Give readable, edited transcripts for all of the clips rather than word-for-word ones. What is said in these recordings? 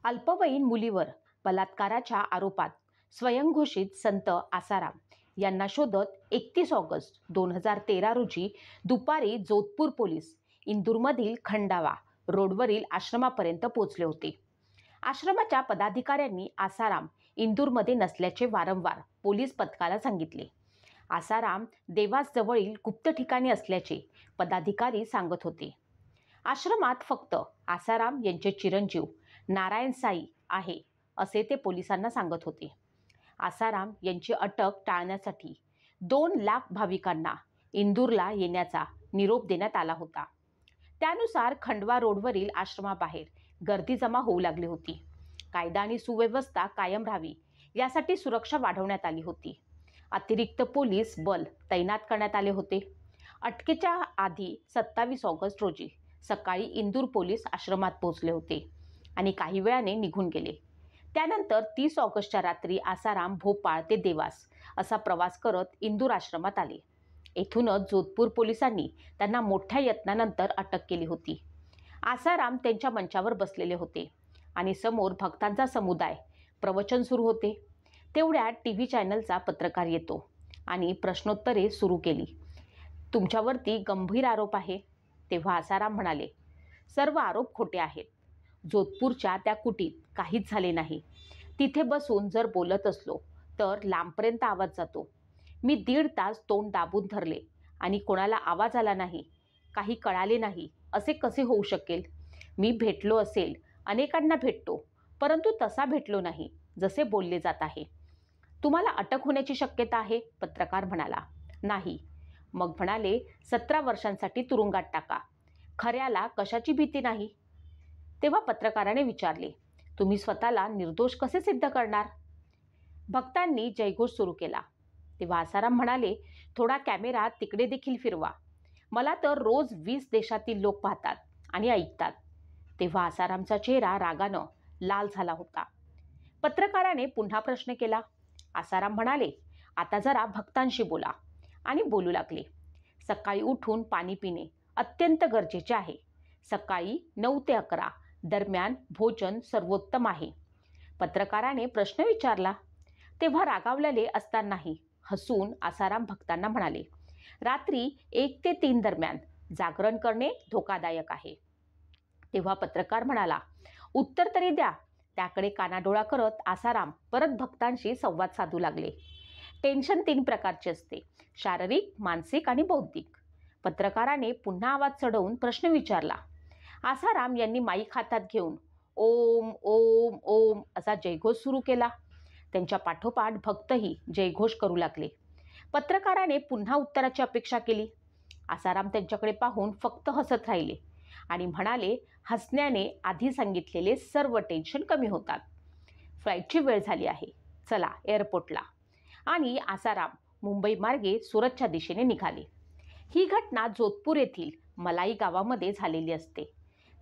अल्पवयीन मुलीवर बलात्काराच्या आरोपात स्वयंघोषित संत आसाराम यांना शोधत 31 ऑगस्ट 2013 रोजी दुपारी जोधपूर पोलीस इंदूरमधील खंडावा रोडवरील आश्रमापर्यंत पोहोचले होते. आश्रमाच्या पदाधिकाऱ्यांनी आसाराम इंदूरमध्ये नसल्याचे वारंवार पोलीस पथकाला सांगितले. आसाराम देवास जवळील गुप्त ठिकाणी असल्याचे पदाधिकारी सांगत होते. आश्रमात फक्त आसाराम यांचे चिरंजीव नारायण साई आहे असे ते पोलिसांना सांगत होते. आसाराम यांची अटक टाळण्यासाठी 2 लाख भाविकांना इंदूरला येण्याचा निरोप देण्यात आला होता. त्यानुसार खंडवा रोडवरील आश्रमाबाहेर गर्दी जमा होऊ लागली होती. कायदा आणि सुव्यवस्था कायम राहावी यासाठी सुरक्षा वाढवण्यात आली होती. अतिरिक्त पोलीस बल तैनात करण्यात आले होते. अटकेच्या आधी 27 ऑगस्ट रोजी सकाळी इंदूर पोलीस आश्रमात पोहोचले होते आणि काही वेळाने निघून गेले. त्यानंतर 30 ऑगस्टच्या रात्री आसाराम भोपाळ ते देवास असा प्रवास करत इंदूर आश्रमात आले. येथूनच जोधपूर पोलिसांनी त्यांना मोठ्या यत्नानंतर अटक केली होती. आसाराम त्यांच्या मंचावर बसलेले होते आणि समोर भक्तांचा समुदाय प्रवचन सुरू होते. तेवढ्यात टीव्ही चॅनलचा पत्रकार येतो आणि प्रश्नोत्तरे सुरू केली. तुमच्यावरती गंभीर आरोप आहे. तेव्हा आसाराम म्हणाले, सर्व आरोप खोटे आहेत. जोधपूरच्या त्या कुटीत काहीच झाले नाही. तिथे बसून जर बोलत असलो तर लांबपर्यंत आवाज जातो. मी 1.5 तास तोंड दाबून धरले आणि कोणाला आवाज आला नाही, काही कळाले नाही असे कसे होऊ शकेल? मी भेटलो असेल, अनेकांना भेटतो, परंतु तसा भेटलो नाही जसे बोलले जात आहे. तुम्हाला अटक होण्याची शक्यता आहे? पत्रकार म्हणाला, नाही. मग म्हणाले, 17 वर्षांसाठी तुरुंगात टाका. खऱ्याला कशाची भीती नाही? तेव्हा पत्रकाराने विचारले, तुम्ही स्वतःला निर्दोष कसे सिद्ध करणार? भक्तांनी जयघोष सुरू केला. तेव्हा आसाराम म्हणाले, थोडा कॅमेरा तिकडे देखील फिरवा. मला तर रोज 20 देशातील लोक पाहतात आणि ऐकतात. तेव्हा आसारामचा चेहरा रागानं लाल झाला होता. पत्रकाराने पुन्हा प्रश्न केला. आसाराम म्हणाले, आता जरा भक्तांशी बोला आणि बोलू लागले. सकाळी उठून पाणी पिणे अत्यंत गरजेचे आहे. सकाळी 9 ते 11 दरम्यान भोजन सर्वोत्तम आहे. पत्रकाराने प्रश्न विचारला. तेव्हा रागावलेले असतानाही हसून आसाराम भक्तांना म्हणाले, रात्री 1 ते 3 दरम्यान जागरण करणे धोकादायक आहे. तेव्हा पत्रकार म्हणाला, उत्तर तरी द्या. त्याकडे कानाडोळा करत आसाराम परत भक्तांशी संवाद साधू लागले. टेन्शन 3 प्रकारचे असते, शारीरिक, मानसिक आणि बौद्धिक. पत्रकाराने पुन्हा आवाज चढवून प्रश्न विचारला. आसाराम यांनी माईक हातात घेऊन ओम ओम ओम असा जयघोष सुरू केला. त्यांच्या पाठोपाठ भक्तही जयघोष करू लागले. पत्रकाराने पुन्हा उत्तराची अपेक्षा केली. आसाराम त्यांच्याकडे पाहून फक्त हसत राहिले आणि म्हणाले, हसण्याने आधी सांगितलेले सर्व टेन्शन कमी होतात. फ्लाईटची वेळ झाली आहे, चला एअरपोर्टला. आणि आसाराम मुंबई मार्गे सुरतच्या दिशेने निघाले. ही घटना जोधपूर येथील मलाई गावामध्ये झालेली असते.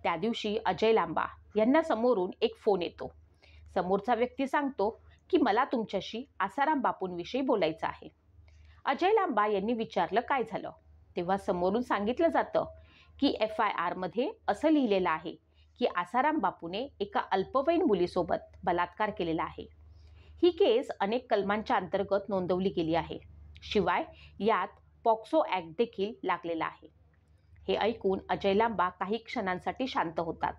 त्या दिवशी अजय लांबा यांना समोरून एक फोन येतो. समोरचा व्यक्ती सांगतो की मला तुमच्याशी आसाराम बापूंविषयी बोलायचं आहे. अजय लांबा यांनी विचारलं, काय झालं? तेव्हा समोरून सांगितलं जातं की FIR मध्ये असं लिहिलेलं आहे की आसाराम बापूने एका अल्पवयीन मुलीसोबत बलात्कार केलेला आहे. ही केस अनेक कलमांच्या अंतर्गत नोंदवली गेली आहे. शिवाय यात पॉक्सो ॲक्ट देखील लागलेला आहे. हे ऐकून अजय लांबा काही क्षणांसाठी शांत होतात.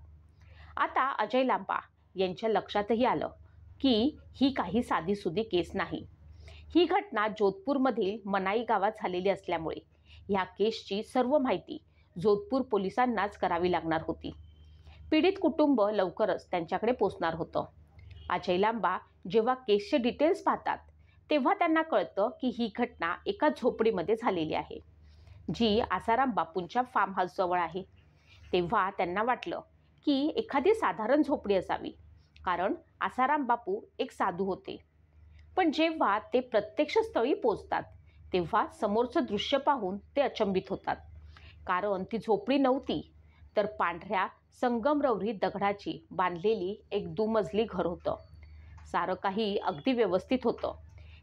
आता अजय लांबा यांच्या लक्षातही आलं की ही काही साधीसुधी केस नाही. ही घटना जोधपूरमधील मनाई गावात झालेली असल्यामुळे ह्या केसची सर्व माहिती जोधपूर पोलिसांनाच करावी लागणार होती. पीडित कुटुंब लवकरच त्यांच्याकडे पोचणार होतं. अजय लांबा जेव्हा केसचे डिटेल्स पाहतात तेव्हा त्यांना कळतं की ही घटना एका झोपडीमध्ये झालेली आहे, जी आसाराम बापूंच्या फार्म हाऊसजवळ आहे. तेव्हा त्यांना वाटलं की एखादी साधारण झोपडी असावी, कारण आसाराम बापू एक साधू होते. पण जेव्हा ते प्रत्यक्ष स्थळी पोचतात तेव्हा समोरचं दृश्य पाहून ते अचंबित होतात. कारण ती झोपडी नव्हती, तर पांढऱ्या संगमरवरी दगडाची बांधलेली एक दुमजली घर होतं. सारं काही अगदी व्यवस्थित होतं.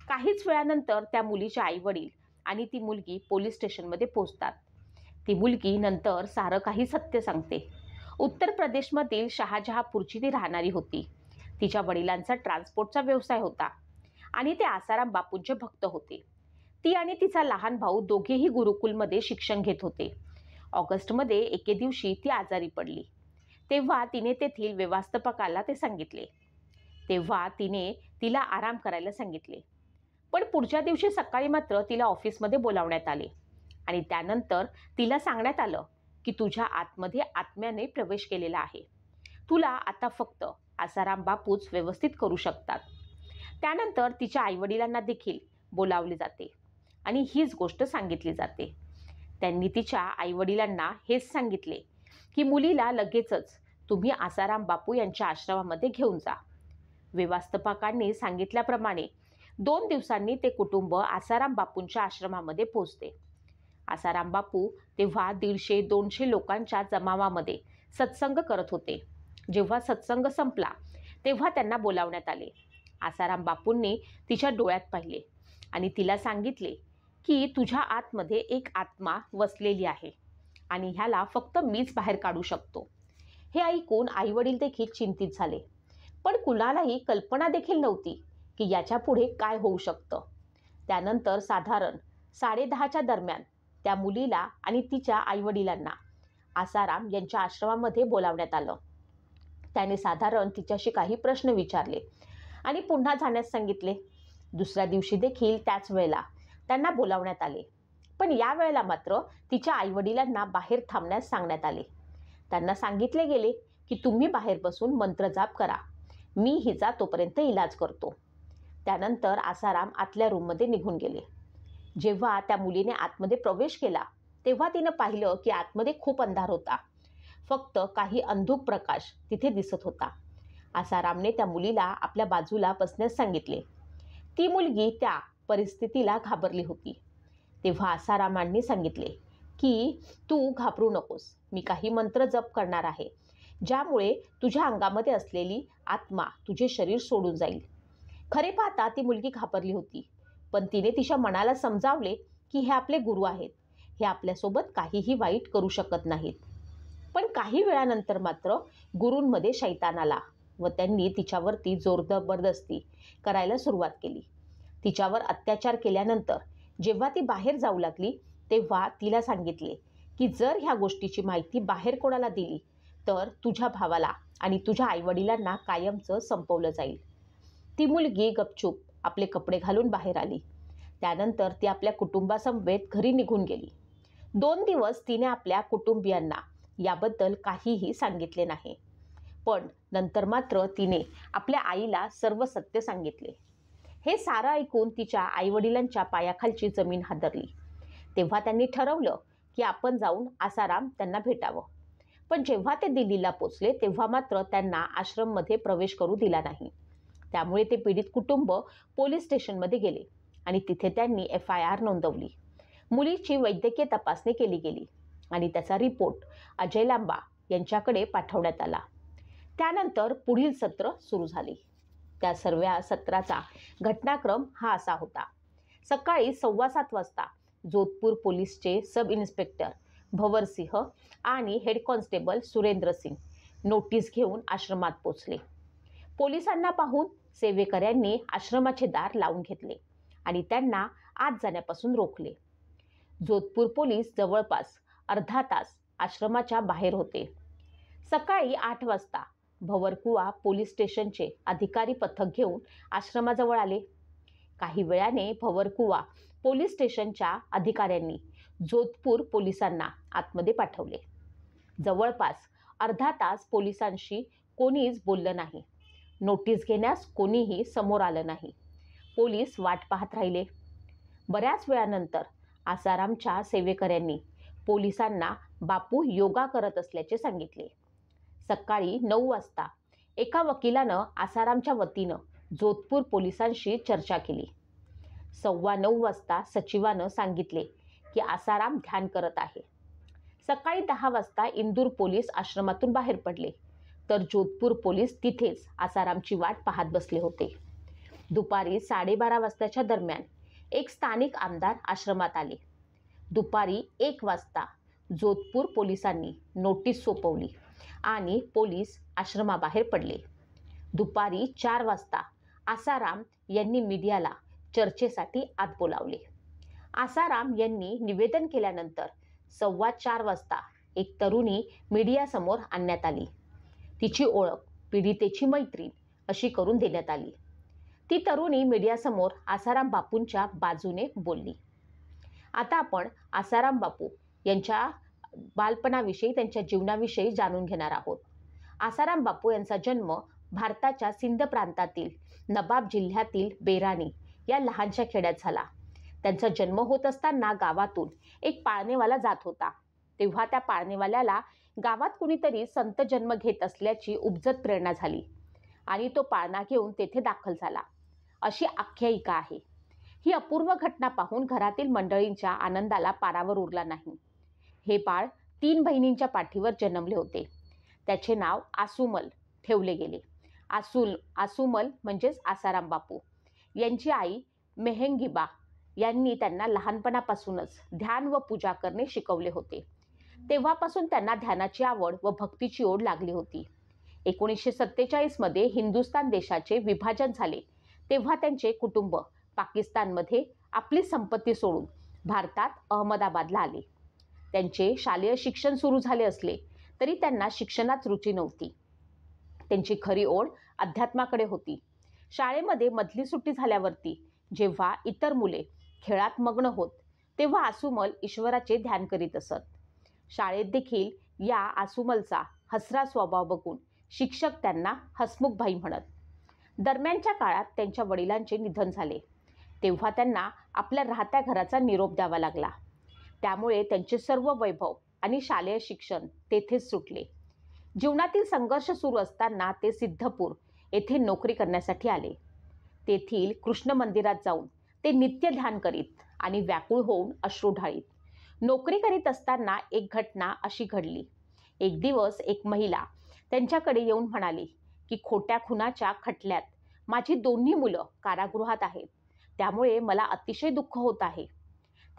काहीच वेळानंतर त्या मुलीचे आईवडील आणि ती मुलगी पोलीस स्टेशनमध्ये पोहोचतात. ती मुलगी नंतर सारं काही सत्य सांगते. उत्तर प्रदेशमधील शहाजहापूरची ती राहणारी होती. तिच्या वडिलांचा ट्रान्सपोर्टचा व्यवसाय होता आणि ते आसाराम बापूंचे भक्त होते. ती आणि तिचा लहान भाऊ दोघेही गुरुकुलमध्ये शिक्षण घेत होते. ऑगस्टमध्ये एके दिवशी ती आजारी पडली. तेव्हा तिने तेथील व्यवस्थापकाला ते सांगितले. तेव्हा तिने तिला आराम करायला सांगितले. पण पुढच्या दिवशी सकाळी मात्र तिला ऑफिसमध्ये बोलावण्यात आले आणि त्यानंतर तिला सांगण्यात आलं की तुझ्या आतमध्ये आत्म्याने प्रवेश केलेला आहे. तुला आता फक्त आसाराम बापूच व्यवस्थित करू शकतात. त्यानंतर तिच्या आईवडिलांना देखील बोलावले जाते आणि हीच गोष्ट सांगितली जाते. त्यांनी तिच्या आईवडिलांना हेच सांगितले की मुलीला लगेचच तुम्ही आसाराम बापू यांच्या आश्रमामध्ये घेऊन जा. व्यवस्थापकांनी सांगितल्याप्रमाणे 2 दिवसांनी ते कुटुंब आसाराम बापूंच्या आश्रमामध्ये पोहोचते. आसाराम बापू तेव्हा 150-200 लोकांच्या जमावामध्ये सत्संग करत होते. जेव्हा सत्संग संपला तेव्हा त्यांना बोलावण्यात आले. आसाराम बापूंनी तिच्या डोळ्यात पाहिले आणि तिला सांगितले की तुझ्या आतमध्ये एक आत्मा वसलेली आहे आणि ह्याला फक्त मीच बाहेर काढू शकतो. हे ऐकून आईवडील देखील चिंतित झाले. पण कुणालाही कल्पना देखील नव्हती की याच्या पुढे काय होऊ शकतं. त्यानंतर साधारण 10:30च्या दरम्यान त्या मुलीला आणि तिच्या आईवडिलांना आसाराम यांच्या आश्रमामध्ये बोलावण्यात आलं. त्याने साधारण तिच्याशी काही प्रश्न विचारले आणि पुन्हा जाण्यास सांगितले. दुसऱ्या दिवशी देखील त्याच वेळेला त्यांना बोलावण्यात आले. पण या वेळेला मात्र तिच्या आईवडिलांना बाहेर थांबण्यास सांगण्यात आले. त्यांना सांगितले गेले की तुम्ही बाहेर बसून मंत्रजाप करा, मी हिचा तोपर्यंत इलाज करतो. त्यानंतर आसाराम आतल्या रूममध्ये निघून गेले. जेव्हा त्या मुलीने आतमध्ये प्रवेश केला तेव्हा तिनं पाहिलं की आतमध्ये खूप अंधार होता. फक्त काही अंधुक प्रकाश तिथे दिसत होता. आसारामने त्या मुलीला आपल्या बाजूला बसण्यास सांगितले. ती मुलगी त्या परिस्थितीला घाबरली होती. तेव्हा आसारामांनी सांगितले की तू घाबरू नकोस, मी काही मंत्र जप करणार आहे ज्यामुळे तुझ्या अंगामध्ये असलेली आत्मा तुझे शरीर सोडून जाईल. खरे पाहता ती मुलगी घाबरली होती, पण तिने तिच्या मनाला समजावले की हे आपले गुरु आहेत, हे आपल्यासोबत काहीही वाईट करू शकत नाहीत. पण काही वेळानंतर मात्र गुरूंमध्ये शैतान आला व त्यांनी तिच्यावरती जोर जबरदस्ती करायला सुरुवात केली. तिच्यावर अत्याचार केल्यानंतर जेव्हा ती बाहेर जाऊ लागली तेव्हा तिला सांगितले की जर ह्या गोष्टीची माहिती बाहेर कोणाला दिली तर तुझ्या भावाला आणि तुझ्या आईवडिलांना कायमचं संपवलं जाईल. ती मुलगी गपचूप आपले कपडे घालून बाहेर आली. त्यानंतर ती आपल्या कुटुंबासमवेत घरी निघून गेली. 2 दिवस तिने आपल्या कुटुंबियांना याबद्दल काहीही सांगितले नाही. पण नंतर मात्र तिने आपल्या आईला सर्व सत्य सांगितले. हे सारं ऐकून तिच्या आईवडिलांच्या पायाखालची जमीन हादरली. तेव्हा त्यांनी ठरवलं की आपण जाऊन आसाराम त्यांना भेटावं. पण जेव्हा ते दिल्लीला पोचले तेव्हा मात्र त्यांना आश्रममध्ये प्रवेश करू दिला नाही. त्यामुळे ते पीडित कुटुंब पोलीस स्टेशनमध्ये गेले आणि तिथे त्यांनी FIR नोंदवली. मुलीची वैद्यकीय तपासणी केली गेली आणि त्याचा रिपोर्ट अजय लांबा यांच्याकडे पाठवण्यात आला. त्यानंतर पुढील सत्र सुरू झाले. त्या सर्व सत्राचा घटनाक्रम हा असा होता. सकाळी 7:15 वाजता जोधपूर पोलीसचे सब इन्स्पेक्टर भवर सिंह आणि head constable Surendra Singh notice घेऊन आश्रमात पोचले. पोलिसांना पाहून सेवेकऱ्यांनी आश्रमाचे दार लावून घेतले आणि त्यांना आत जाण्यापासून रोखले. जोधपूर पोलीस जवळपास अर्धा तास आश्रमाच्या बाहेर होते. सकाळी 8 वाजता भवरकुवा पोलीस स्टेशनचे अधिकारी पथक घेऊन आश्रमाजवळ आले. काही वेळाने भवरकुवा पोलीस स्टेशनच्या अधिकाऱ्यांनी जोधपूर पोलिसांना आतमध्ये पाठवले. जवळपास अर्धा तास पोलिसांशी कोणीच बोललं नाही. नोटीस घेण्यास कोणीही समोर आलं नाही. पोलीस वाट पाहत राहिले. बऱ्याच वेळानंतर आसारामच्या सेवेकऱ्यांनी पोलिसांना बापू योगा करत असल्याचे सांगितले. सकाळी 9 वाजता एका वकिलानं आसारामच्या वतीनं जोधपूर पोलिसांशी चर्चा केली. 9:15 वाजता सचिवानं सांगितले की आसाराम ध्यान करत आहे. सकाळी 10 वाजता इंदूर पोलीस आश्रमातून बाहेर पडले तर जोधपूर पोलीस तिथेच आसारामची वाट पाहत बसले होते. दुपारी 12:30 वाजताच्या दरम्यान एक स्थानिक आमदार आश्रमात आले. दुपारी 1 वाजता जोधपूर पोलिसांनी नोटीस सोपवली आणि पोलीस आश्रमाबाहेर पडले. दुपारी 4 वाजता आसाराम यांनी मीडियाला चर्चेसाठी आत बोलावले. आसाराम यांनी निवेदन केल्यानंतर 4:15 वाजता एक तरुणी मीडियासमोर आणण्यात आली. तिची ओळख पीडितेची मैत्रीण अशी करून देण्यात आली. ती तरुणी मीडियासमोर आसाराम बापूंच्या बाजूने बोलली. आता आपण आसाराम बापू यांच्या बालपणाविषयी, त्यांच्या जीवनाविषयी जाणून घेणार आहोत. आसाराम बापू यांचा जन्म भारताच्या सिंध प्रांतातील नवाब जिल्ह्यातील बेरानी या लहानशा खेड्यात झाला. त्यांचा जन्म होत असताना गावातून एक पाळणेवाला जात होता. तेव्हा त्या पाळणेवाल्याला गावात कुणीतरी संत जन्म घेत असल्याची उपजत प्रेरणा झाली आणि तो पाळणा घेऊन तेथे दाखल झाला, अशी आख्यायिका आहे. ही अपूर्व घटना पाहून घरातील मंडळींच्या आनंदाला पारावर उरला नाही. हे बाळ 3 बहिणींच्या पाठीवर जन्मले होते. त्याचे नाव आसुमल ठेवले गेले. आसुमल म्हणजेच आसाराम बापू. यांची आई मेहंगीबा यांनी त्यांना लहानपणापासूनच ध्यान व पूजा करणे शिकवले होते. तेव्हापासून त्यांना ध्यानाची आवड व भक्तीची ओढ लागली होती. 1947 मध्ये हिंदुस्थान देशाचे विभाजन झाले तेव्हा त्यांचे कुटुंब पाकिस्तानमध्ये आपली संपत्ती सोडून भारतात अहमदाबादला आले. त्यांचे शालेय शिक्षण सुरू झाले असले तरी त्यांना शिक्षणात रुची नव्हती. त्यांची खरी ओढ अध्यात्माकडे होती. शाळेमध्ये मधली सुट्टी झाल्यावरती जेव्हा इतर मुले खेळात मग्न होत तेव्हा आसुमल ईश्वराचे ध्यान करीत असत. शाळेत देखील या आसुमलचा हसरा स्वभाव बघून शिक्षक त्यांना हसमुखभाई म्हणत. दरम्यानच्या काळात त्यांच्या वडिलांचे निधन झाले तेव्हा त्यांना आपल्या राहत्या घराचा निरोप द्यावा लागला. त्यामुळे त्यांचे सर्व वैभव आणि शालेय शिक्षण तेथेच सुटले. जीवनातील संघर्ष सुरू असताना ते सिद्धपूर येथे नोकरी करण्यासाठी आले. तेथील कृष्ण मंदिरात जाऊन ते नित्य ध्यान करीत आणि व्याकुळ होऊन अश्रू ढाळीत. नोकरी करीत असताना एक घटना अशी घडली. एक दिवस एक महिला त्यांच्याकडे येऊन म्हणाली की खोट्या खुनाच्या खटल्यात माझी 2 मुलं कारागृहात आहेत, त्यामुळे मला अतिशय दुःख होत आहे.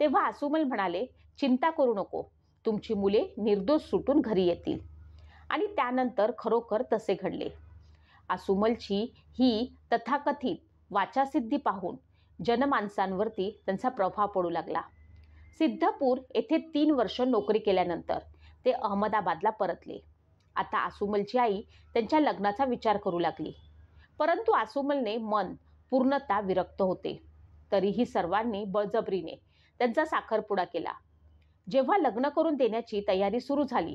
तेव्हा आसुमल म्हणाले, चिंता करू नको, तुमची मुले निर्दोष सुटून घरी येतील. आणि त्यानंतर खरोखर तसे घडले. आसुमलची ही तथाकथित वाचासिद्धी पाहून जनमानसांवरती त्यांचा प्रभाव पडू लागला. सिद्धपूर येथे 3 वर्ष नोकरी केल्यानंतर ते अहमदाबादला परतले. आता आसुमलची आई त्यांच्या लग्नाचा विचार करू लागली, परंतु आसुमलने मन पूर्णतः विरक्त होते. तरीही सर्वांनी बळजबरीने त्यांचा साखरपुडा केला. जेव्हा लग्न करून देण्याची तयारी सुरू झाली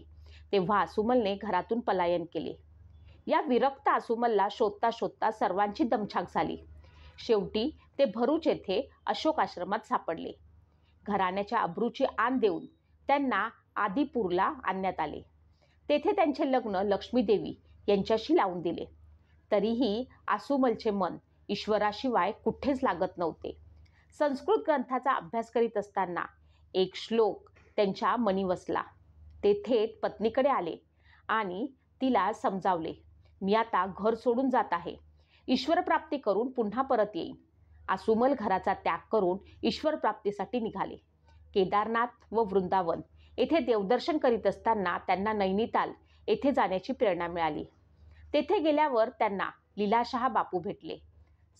तेव्हा आसुमलने घरातून पलायन केले. या विरक्त आसुमलला शोधता शोधता सर्वांची दमछाक झाली. शेवटी ते भरूच येथे अशोक आश्रमात सापडले. घराण्याच्या अब्रूची आण देऊन त्यांना आदिपूरला आणण्यात आले. तेथे त्यांचे लग्न लक्ष्मीदेवी यांच्याशी लावून दिले. तरीही आसुमलचे मन ईश्वराशिवाय कुठेच लागत नव्हते. संस्कृत ग्रंथाचा अभ्यास करीत असताना एक श्लोक त्यांच्या मनी वसला. ते थेट पत्नीकडे आले आणि तिला समजावले, मी आता घर सोडून जात आहे. ईश्वरप्राप्ती करून पुन्हा परत येईन. आसुमल घराचा त्याग करून ईश्वरप्राप्तीसाठी निघाले. केदारनाथ व वृंदावन येथे देवदर्शन करीत असताना त्यांना नैनिताल येथे जाण्याची प्रेरणा मिळाली. तेथे गेल्यावर त्यांना लीलाशाह बापू भेटले.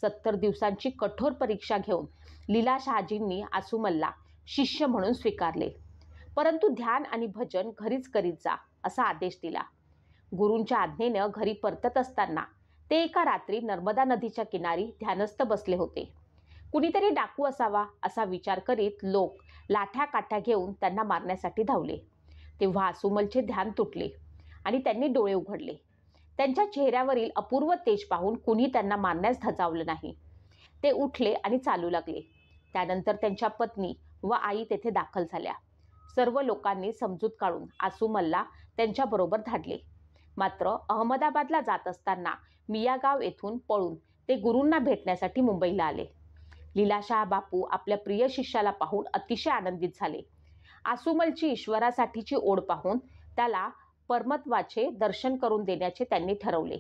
70 दिवसांची कठोर परीक्षा घेऊन लीलाशहाजींनी आसुमलला शिष्य म्हणून स्वीकारले. परंतु ध्यान आणि भजन घरीच करीत जा असा आदेश दिला. गुरूंच्या आज्ञेनं घरी परतत असताना ते एका रात्री नर्मदा नदीच्या किनारी ध्यानस्थ बसले होते. कुणीतरी डाकू असावा असा विचार करीत लोक लाठ्या काठ्या घेऊन त्यांना मारण्यासाठी धावले. तेव्हा आसुमलचे ध्यान तुटले आणि त्यांनी डोळे उघडले. त्यांच्या चेहऱ्यावरील अपूर्व तेज पाहून कुणी त्यांना मारण्यास धजावलं नाही. ते उठले आणि चालू लागले. त्यानंतर त्यांच्या पत्नी व आई तेथे दाखल झाल्या. सर्व लोकांनी समजूत काढून आसुमलला त्यांच्याबरोबर धाडले. मात्र अहमदाबादला जात असताना मियागाव येथून पळून ते गुरूंना भेटण्यासाठी मुंबईला आले. लीलाशाह बापू आपल्या प्रिय शिष्याला पाहून अतिशय आनंदित झाले. आसुमलची ईश्वरासाठीची ओढ पाहून त्याला परमत्वाचे दर्शन करून देण्याचे त्यांनी ठरवले.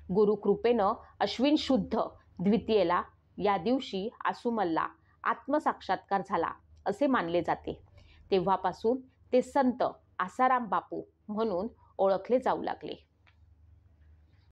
गुरुकृपेनं अश्विन शुद्ध द्वितीयेला या दिवशी आसुमलला आत्मसाक्षात्कार झाला असे मानले जाते. तेव्हापासून ते संत आसाराम बापू म्हणून ओळखले जाऊ लागले.